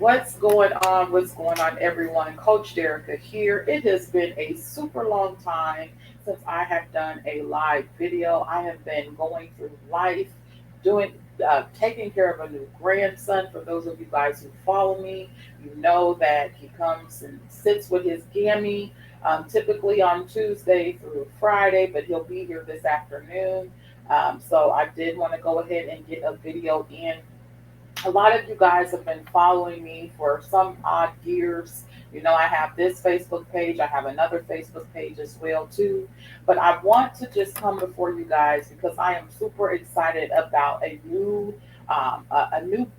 What's going on? What's going on, everyone? Coach Derica here. It has been a super long time since I have done a live video. I have been going through life, doing, taking care of a new grandson. For those of you guys who follow me, you know that he comes and sits with his gammy, typically on Tuesday through Friday, but he'll be here this afternoon. So I did want to go ahead and get a video in. A lot of you guys have been following me for some odd years. You know, I have this Facebook page, I have another Facebook page as well too. But I want to just come before you guys because I am super excited about a new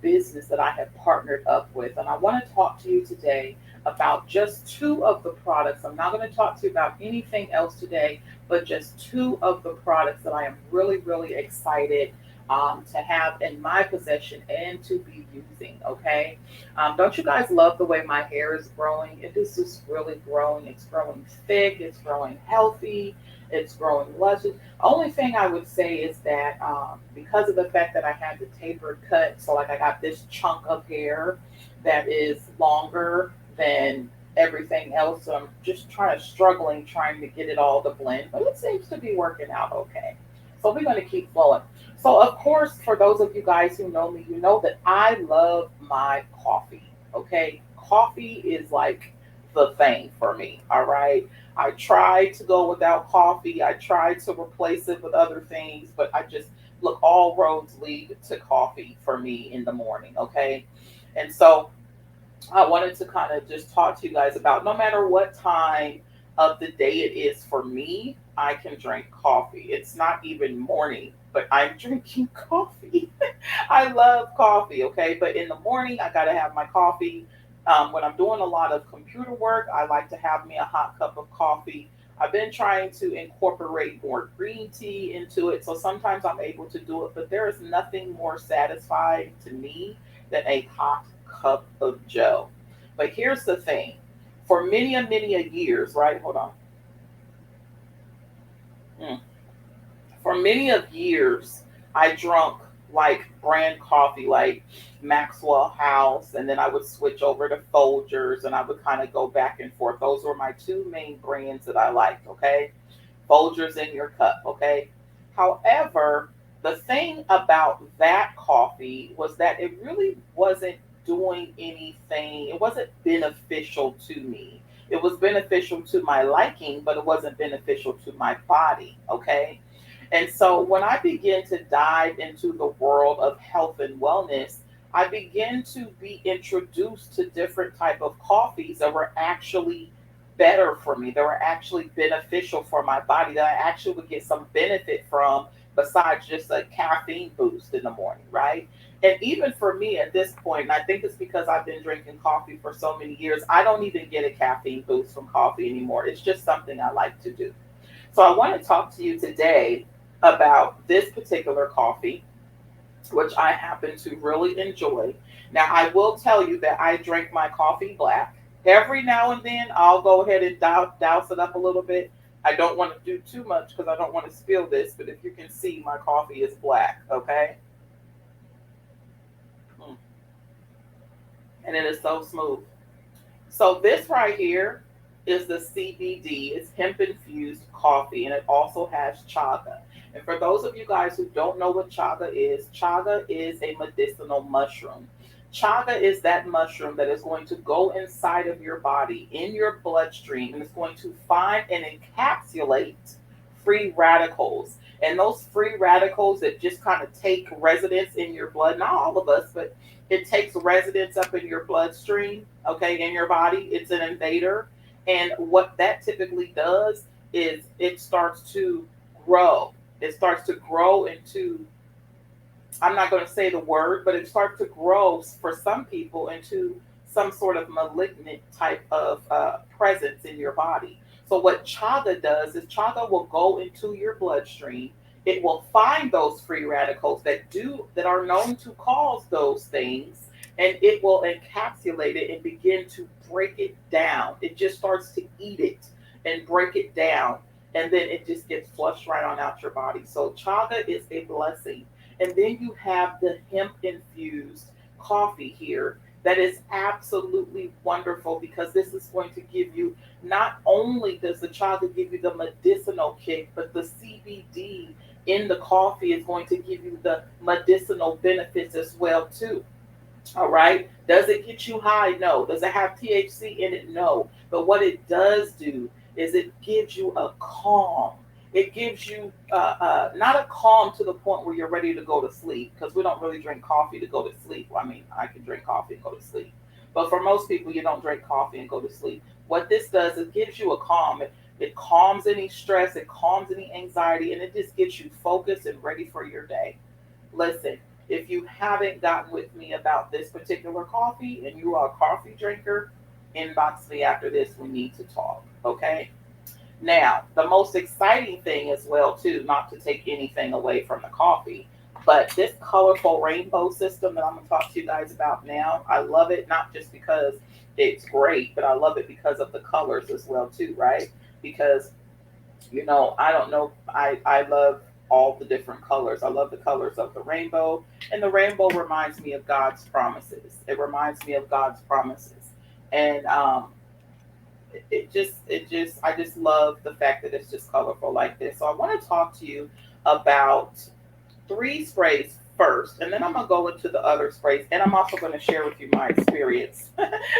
business that I have partnered up with, and I want to talk to you today about just two of the products. I'm not going to talk to you about anything else today, but just two of the products that I am really excited to have in my possession and to be using. Okay. Don't you guys love the way my hair is growing? It is just really growing. It's growing thick. It's growing healthy. It's growing luscious. Only thing I would say is that because of the fact that I had the tapered cut, so like I got this chunk of hair that is longer than everything else. So I'm just struggling, trying to get it all to blend, but it seems to be working out okay. So we're going to keep flowing. So, of course, for those of you guys who know me, you know that I love my coffee. Okay. Coffee is like the thing for me. All right. I try to go without coffee. I try to replace it with other things, but I just look, all roads lead to coffee for me in the morning. Okay. And so I wanted to kind of just talk to you guys about no matter what time of the day it is for me, I can drink coffee. It's not even morning, but I'm drinking coffee. I love coffee, okay? But in the morning, I got to have my coffee. When I'm doing a lot of computer work, I like to have me a hot cup of coffee. I've been trying to incorporate more green tea into it, so sometimes I'm able to do it, but there is nothing more satisfying to me than a hot cup of Joe. But here's the thing, for many a years, right? Hold on. Mm. For many of years, I drunk like brand coffee, like Maxwell House, and then I would switch over to Folgers, and I would kind of go back and forth. Those were my two main brands that I liked. Okay, Folgers in your cup. Okay. However, the thing about that coffee was that it really wasn't doing anything. It wasn't beneficial to me. It was beneficial to my liking, but it wasn't beneficial to my body. Okay. And so when I begin to dive into the world of health and wellness, I begin to be introduced to different type of coffees that were actually better for me, that were actually beneficial for my body, that I actually would get some benefit from besides just a caffeine boost in the morning, right? And even for me at this point, and I think it's because I've been drinking coffee for so many years, I don't even get a caffeine boost from coffee anymore. It's just something I like to do. So I want to talk to you today about this particular coffee, which I happen to really enjoy. Now, I will tell you that I drink my coffee black. Every now and then, I'll go ahead and douse it up a little bit. I don't want to do too much because I don't want to spill this, but if you can see, my coffee is black, okay? Mm. And it is so smooth. So this right here is the CBD. It's hemp infused coffee, and it also has chaga. And for those of you guys who don't know what chaga is a medicinal mushroom. Chaga is that mushroom that is going to go inside of your body, in your bloodstream, and it's going to find and encapsulate free radicals. And those free radicals that just kind of take residence in your blood, not all of us, but it takes residence up in your bloodstream, okay, in your body. It's an invader. And what that typically does is it starts to grow. It starts to grow into, I'm not going to say the word, but it starts to grow for some people into some sort of malignant type of presence in your body. So what chaga does is chaga will go into your bloodstream. It will find those free radicals that are known to cause those things, and it will encapsulate it and begin to break it down. It just starts to eat it and break it down, and then it just gets flushed right on out your body. So chaga is a blessing. And then you have the hemp infused coffee here That is absolutely wonderful because this is going to give you, not only does the chocolate give you the medicinal kick, but the CBD in the coffee is going to give you the medicinal benefits as well too. All right. Does it get you high? No. Does it have THC in it? No. But what it does do is it gives you a calm. It gives you not a calm to the point where you're ready to go to sleep, because we don't really drink coffee to go to sleep. Well, I mean, I can drink coffee and go to sleep. But for most people, you don't drink coffee and go to sleep. What this does, it gives you a calm. It calms any stress, it calms any anxiety, and it just gets you focused and ready for your day. Listen, if you haven't gotten with me about this particular coffee and you are a coffee drinker, inbox me after this. We need to talk. Okay. Now, the most exciting thing as well, too, not to take anything away from the coffee, but this colorful rainbow system that I'm going to talk to you guys about now, I love it not just because it's great, but I love it because of the colors as well, too, right? Because I don't know. I love all the different colors. I love the colors of the rainbow, and the rainbow reminds me of God's promises. It reminds me of God's promises, and I just love the fact that it's just colorful like this. So I want to talk to you about three sprays first, and then I'm gonna go into the other sprays, and I'm also going to share with you my experience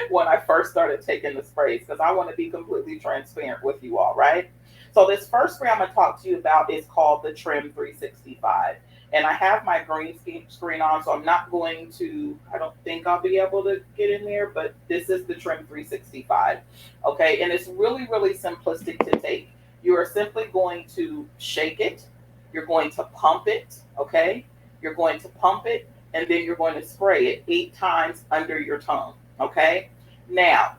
when I first started taking the sprays, because I want to be completely transparent with you all, right? So this first spray I'm going to talk to you about is called the Trim 365. And I have my green screen on, so I'm not going to, I don't think I'll be able to get in there, but this is the Trim 365. Okay, and it's really, really simplistic to take. You are simply going to shake it, you're going to pump it, okay? You're going to pump it, and then you're going to spray it 8 times under your tongue, okay? Now,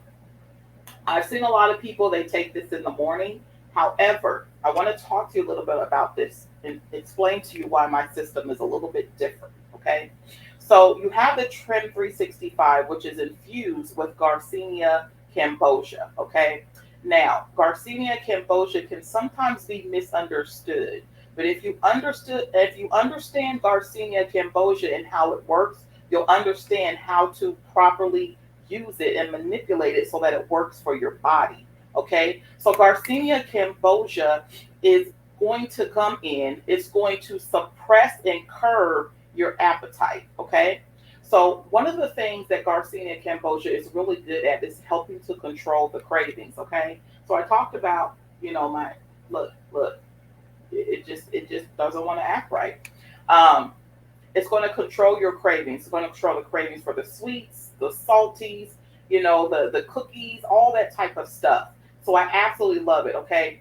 I've seen a lot of people, they take this in the morning. However, I want to talk to you a little bit about this and explain to you why my system is a little bit different. Okay. So you have the Trim 365, which is infused with Garcinia cambogia. Okay. Now, Garcinia cambogia can sometimes be misunderstood, but if you understand Garcinia cambogia and how it works, you'll understand how to properly use it and manipulate it so that it works for your body. Okay, so Garcinia cambogia is going to come in, it's going to suppress and curb your appetite. Okay, so one of the things that Garcinia cambogia is really good at is helping to control the cravings. Okay, so I talked about, my look, it just doesn't want to act right. Um, it's going to control your cravings. It's going to control the cravings for the sweets, the salties, the cookies, all that type of stuff. So I absolutely love it. Okay.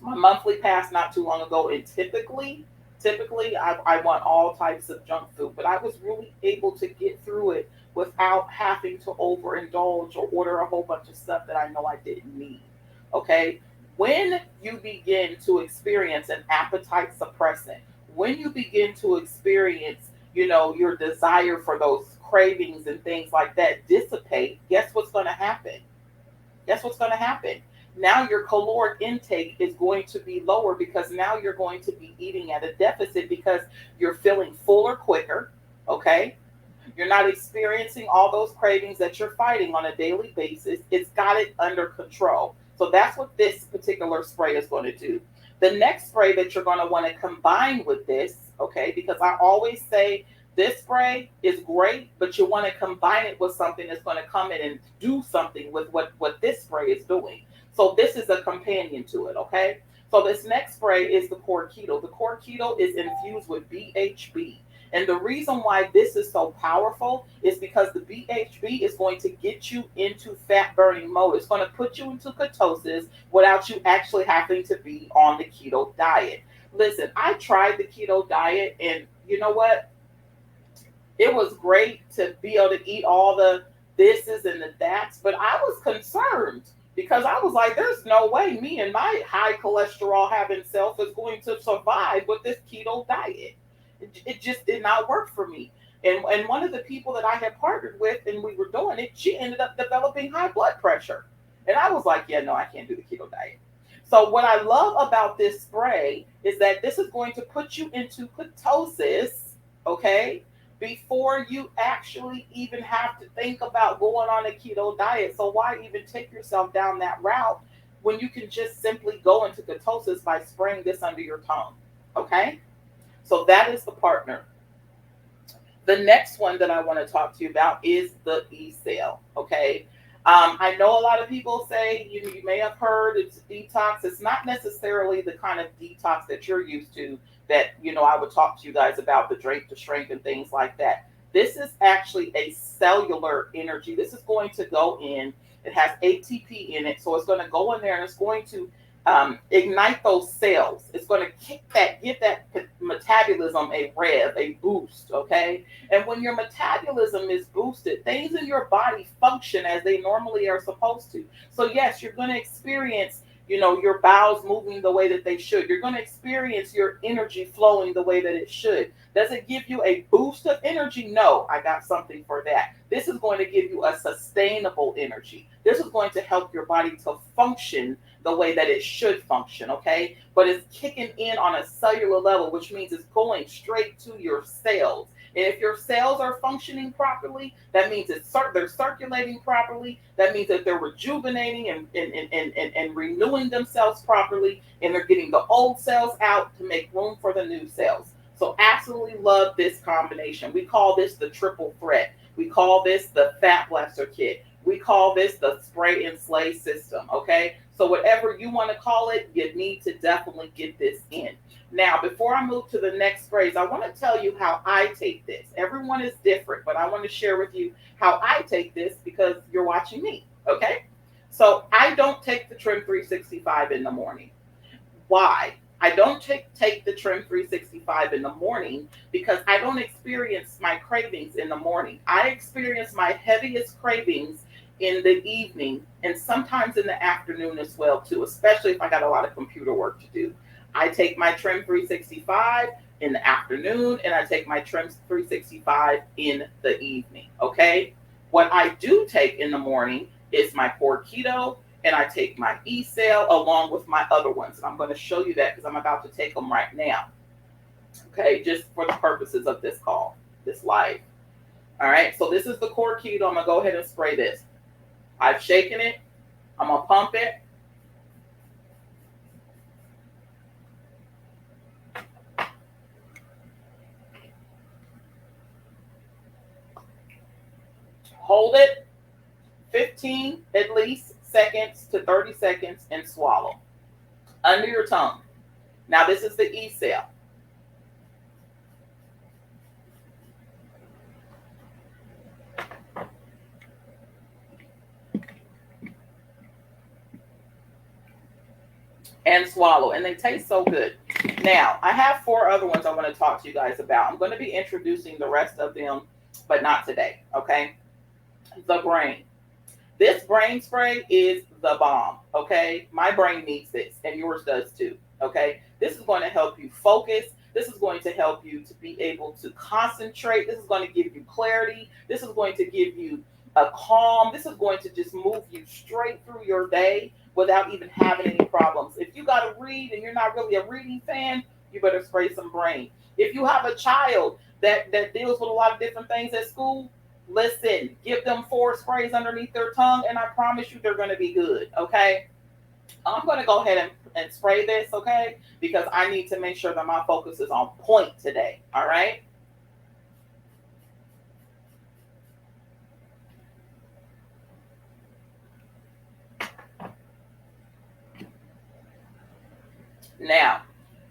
My monthly pass not too long ago, and typically I want all types of junk food, but I was really able to get through it without having to overindulge or order a whole bunch of stuff that I know I didn't need. Okay. When you begin to experience an appetite suppressant, when you begin to experience, your desire for those cravings and things like that dissipate, guess what's going to happen? Guess what's going to happen? Now your caloric intake is going to be lower because now you're going to be eating at a deficit because you're feeling fuller quicker. Okay. You're not experiencing all those cravings that you're fighting on a daily basis. It's got it under control. So that's what this particular spray is going to do. The next spray that you're going to want to combine with this, okay, because I always say this spray is great, but you want to combine it with something that's going to come in and do something with what this spray is doing. So this is a companion to it, okay? So this next spray is the Core Keto. The Core Keto is infused with BHB. And the reason why this is so powerful is because the BHB is going to get you into fat burning mode. It's going to put you into ketosis without you actually having to be on the keto diet. Listen, I tried the keto diet, and you know what? It was great to be able to eat all the thises and the that's, but I was concerned because I was like, there's no way me and my high cholesterol having self is going to survive with this keto diet. It just did not work for me. And one of the people that I had partnered with and we were doing it, she ended up developing high blood pressure. And I was like, yeah, no, I can't do the keto diet. So what I love about this spray is that this is going to put you into ketosis, okay, before you actually even have to think about going on a keto diet. So why even take yourself down that route when you can just simply go into ketosis by spraying this under your tongue? Okay? So that is the partner. The next one that I want to talk to you about is the e-cell. Okay. I know a lot of people say, you may have heard it's detox. It's not necessarily the kind of detox that you're used to that, I would talk to you guys about the drink to shrink and things like that. This is actually a cellular energy. This is going to go in. It has ATP in it. So it's going to go in there and it's going to ignite those cells. It's going to give that metabolism a rev, a boost. Okay. And when your metabolism is boosted, things in your body function as they normally are supposed to. So yes, you're going to experience, your bowels moving the way that they should. You're going to experience your energy flowing the way that it should. Does it give you a boost of energy? No, I got something for that. This is going to give you a sustainable energy. This is going to help your body to function the way that it should function, okay? But it's kicking in on a cellular level, which means it's going straight to your cells. And if your cells are functioning properly, that means they're circulating properly. That means that they're rejuvenating and renewing themselves properly, and they're getting the old cells out to make room for the new cells. So absolutely love this combination. We call this the triple threat. We call this the Fat Blaster Kit. We call this the spray and slay system, okay? So whatever you want to call it, you need to definitely get this in. Now, before I move to the next phrase, I want to tell you how I take this. Everyone is different, but I want to share with you how I take this because you're watching me, okay? So I don't take the Trim 365 in the morning. Why? I don't take the Trim 365 in the morning because I don't experience my cravings in the morning. I experience my heaviest cravings in the evening and sometimes in the afternoon as well too, especially if I got a lot of computer work to do. I take my Trim 365 in the afternoon and I take my Trim 365 in the evening, okay? What I do take in the morning is my Core Keto, and I take my e-cell along with my other ones. And I'm going to show you that because I'm about to take them right now. Okay, just for the purposes of this call, this live. All right, so this is the Core Keto. I'm going to go ahead and spray this. I've shaken it. I'm going to pump it. Hold it 15 at least seconds to 30 seconds and swallow under your tongue. Now this is the e-cell. And swallow, and they taste so good. Now I have 4 other ones I want to talk to you guys about. I'm going to be introducing the rest of them, but not today. Okay, the brain. This brain spray is the bomb, okay? My brain needs this, and yours does too, okay? This is going to help you focus. This is going to help you to be able to concentrate. This is going to give you clarity. This is going to give you a calm. This is going to just move you straight through your day without even having any problems. If you got to read and you're not really a reading fan, you better spray some brain. If you have a child that deals with a lot of different things at school, listen, give them 4 sprays underneath their tongue, and I promise you they're going to be good, okay? I'm going to go ahead and spray this, okay? Because I need to make sure that my focus is on point today, all right? Now,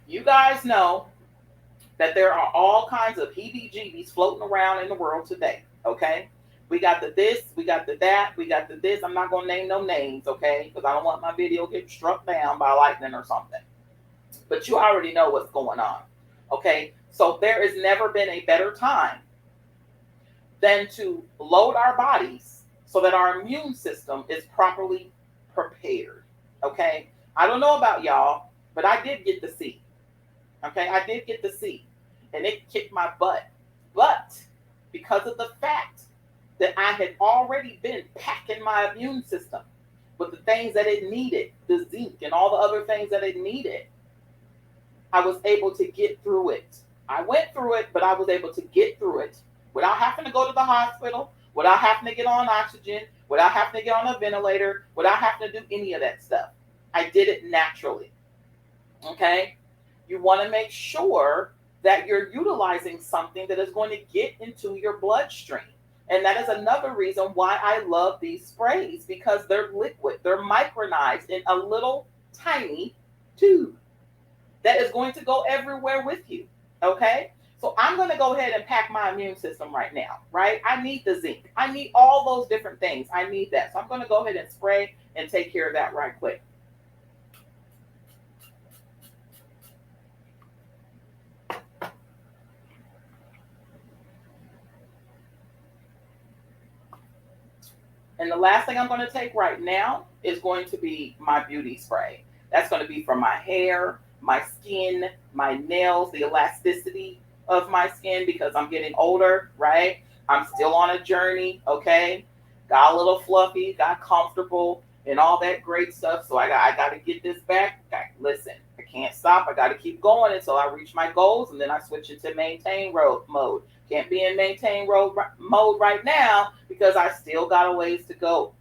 you guys know that there are all kinds of heebie-jeebies floating around in the world today, okay? We got the this, we got the that, we got the this. I'm not going to name no names, okay? Because I don't want my video getting struck down by lightning or something. But you already know what's going on, okay? So there has never been a better time than to load our bodies so that our immune system is properly prepared, okay? I don't know about y'all, but I did get the C. Okay, I did get the C, and it kicked my butt. But because of the fact that I had already been packing my immune system with the things that it needed, the zinc and all the other things that it needed, I was able to get through it. I went through it, but I was able to get through it without having to go to the hospital, without having to get on oxygen, without having to get on a ventilator, without having to do any of that stuff. I did it naturally. Okay? You want to make sure that you're utilizing something that is going to get into your bloodstream. And that is another reason why I love these sprays, because they're liquid, they're micronized in a little tiny tube that is going to go everywhere with you. Okay? So I'm going to go ahead and pack my immune system right now, right? I need the zinc. I need all those different things. I need that. So I'm going to go ahead and spray and take care of that right quick. And the last thing I'm going to take right now is going to be my beauty spray. That's going to be for my hair, my skin, my nails, the elasticity of my skin, because I'm getting older, right? I'm still on a journey, okay? Got a little fluffy, got comfortable, and all that great stuff. So I got to get this back. Listen, I can't stop. I got to keep going until I reach my goals, and then I switch into maintain road mode. Can't be in maintain road mode right now because I still got a ways to go.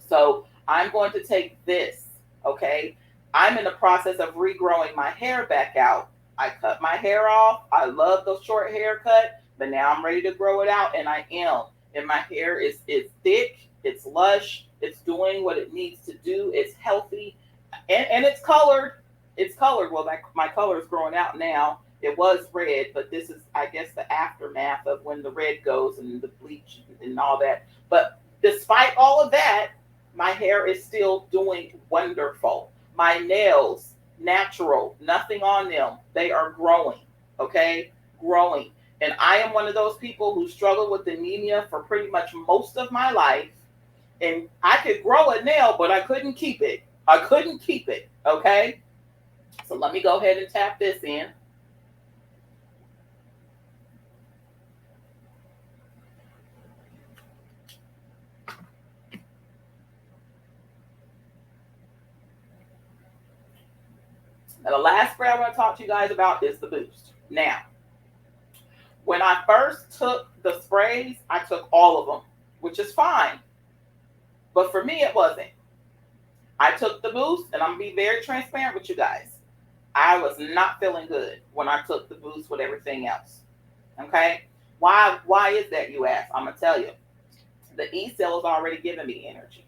So I'm going to take this, okay? I'm in the process of regrowing my hair back out. I cut my hair off. I love the short haircut, but now I'm ready to grow it out, and I am. And my hair is thick, it's lush, it's doing what it needs to do, it's healthy, and it's colored. It's colored. Well, my color is growing out now. It was red, but this is, I guess, the aftermath of when the red goes and the bleach and all that. But despite all of that, my hair is still doing wonderful. My nails, natural, nothing on them. They are growing, okay? Growing. And I am one of those people who struggled with anemia for pretty much most of my life. And I could grow a nail, but I couldn't keep it. I couldn't keep it, okay? So let me go ahead and tap this in. And the last spray I want to talk to you guys about is the Boost. Now, when I first took the sprays, I took all of them, which is fine. But for me, it wasn't. I took the Boost, and I'm going to be very transparent with you guys. I was not feeling good when I took the Boost with everything else. Okay? Why is that, you ask? I'm going to tell you. The E-cell is already giving me energy.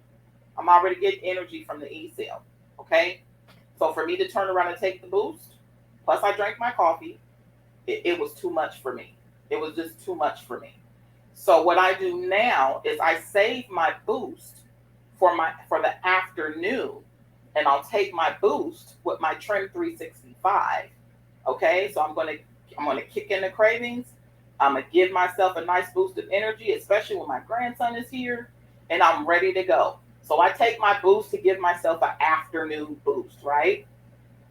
I'm already getting energy from the E-cell. Okay? So for me to turn around and take the Boost, plus I drank my coffee, it was too much for me. It was just too much for me. So what I do now is I save my Boost for the afternoon, and I'll take my Boost with my Trim 365. Okay, so I'm gonna kick in the cravings. I'm gonna give myself a nice boost of energy, especially when my grandson is here, and I'm ready to go. So I take my Boost to give myself an afternoon boost, right?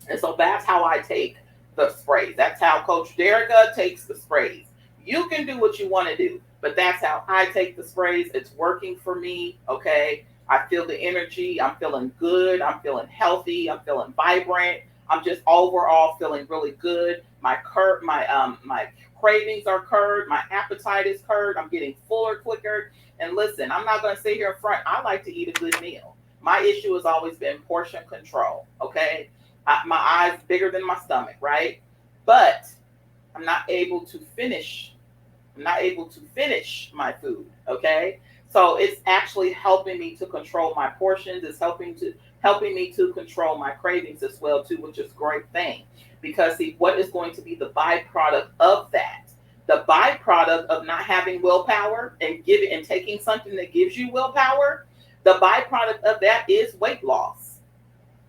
And so that's how I take the sprays. That's how Coach Derica takes the sprays. You can do what you want to do, but that's how I take the sprays. It's working for me, okay? I feel the energy. I'm feeling good. I'm feeling healthy. I'm feeling vibrant. I'm just overall feeling really good. My cravings are curbed. My appetite is curbed. I'm getting fuller quicker. And listen, I'm not going to sit here in front. I like to eat a good meal. My issue has always been portion control, okay? My eyes bigger than my stomach, right? But I'm not able to finish. I'm not able to finish my food, okay? So it's actually helping me to control my portions. It's helping me to control my cravings as well too, which is a great thing. Because see, what is going to be the byproduct of that? The byproduct of not having willpower and taking something that gives you willpower, the byproduct of that is weight loss.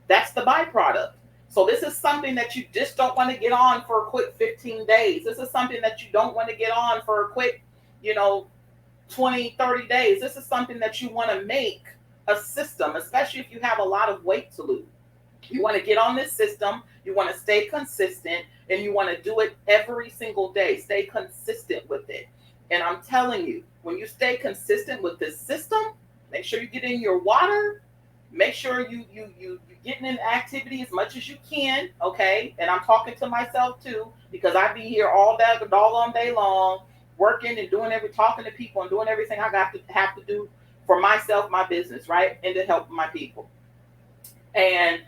That's the byproduct. So this is something that you just don't want to get on for a quick 15 days. This is something that you don't want to get on for a quick, 20, 30 days. This is something that you want to make a system, especially if you have a lot of weight to lose. You want to get on this system. You want to stay consistent, and you want to do it every single day. Stay consistent with it. And I'm telling you, when you stay consistent with this system, make sure you get in your water. Make sure you getting in activity as much as you can, okay? And I'm talking to myself too, because I be here all day long working and talking to people and doing everything I got to have to do for myself, my business, right? And to help my people. And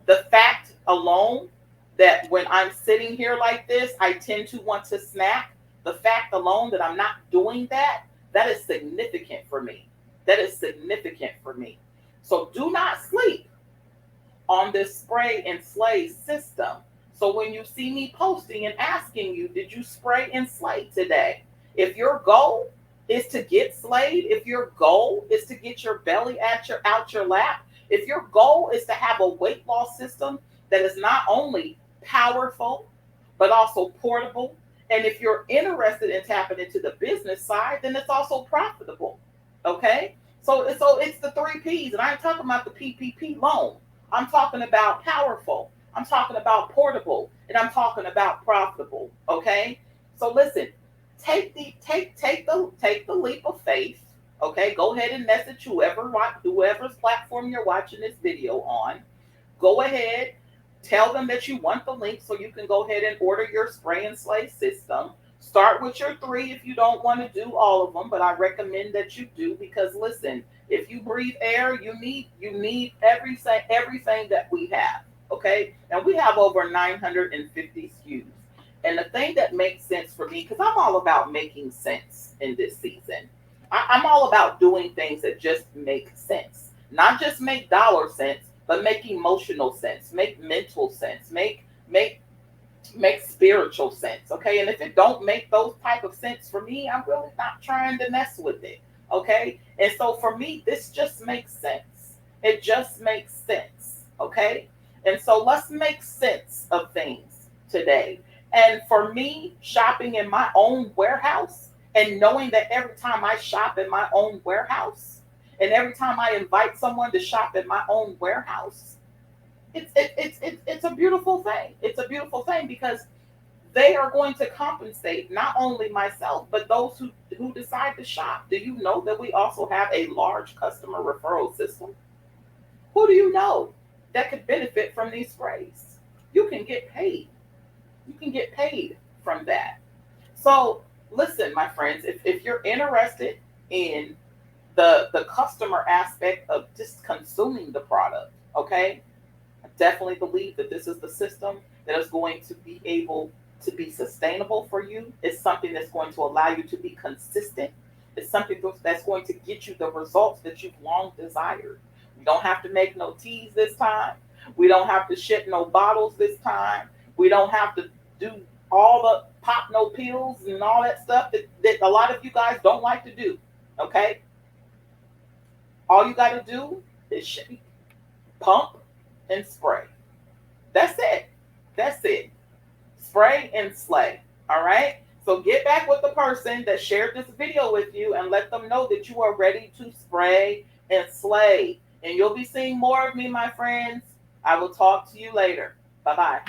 the fact alone that when I'm sitting here like this, I tend to want to snack. The fact alone that I'm not doing that, that is significant for me. That is significant for me. So do not sleep on this spray and slay system. So when you see me posting and asking you, did you spray and slay today? If your goal is to get slayed, if your goal is to get your belly out your lap, if your goal is to have a weight loss system that is not only powerful but also portable, and if you're interested in tapping into the business side, then it's also profitable. Okay? So it's the three P's, and I ain't talking about the PPP loan. I'm talking about powerful. I'm talking about portable, and I'm talking about profitable. Okay? So listen, take the leap of faith. Okay, go ahead and message whoever's platform you're watching this video on. Go ahead, tell them that you want the link so you can go ahead and order your spray and slay system. Start with your 3 if you don't want to do all of them, but I recommend that you do, because listen, if you breathe air, you need everything that we have. Okay, and we have over 950 SKUs. And the thing that makes sense for me, because I'm all about making sense in this season. I'm all about doing things that just make sense, not just make dollar sense, but make emotional sense, make mental sense, make spiritual sense. Okay, and if it don't make those type of sense for me, I'm really not trying to mess with it. Okay, and so for me, this just makes sense. It just makes sense. Okay, and so let's make sense of things today. And for me, shopping in my own warehouse and knowing that every time I shop in my own warehouse and every time I invite someone to shop in my own warehouse, it's a beautiful thing. It's a beautiful thing because they are going to compensate not only myself, but those who decide to shop. Do you know that we also have a large customer referral system? Who do you know that could benefit from these sprays? You can get paid. You can get paid from that. So listen, my friends, if you're interested in the customer aspect of just consuming the product, okay, I definitely believe that this is the system that is going to be able to be sustainable for you. It's something that's going to allow you to be consistent. It's something that's going to get you the results that you've long desired. We don't have to make no teas this time. We don't have to ship no bottles this time. We don't have to do all the pop no pills and all that stuff that a lot of you guys don't like to do. Okay? All you got to do is pump and spray. That's it. That's it. Spray and slay. All right? So get back with the person that shared this video with you and let them know that you are ready to spray and slay. And you'll be seeing more of me, my friends. I will talk to you later. Bye-bye.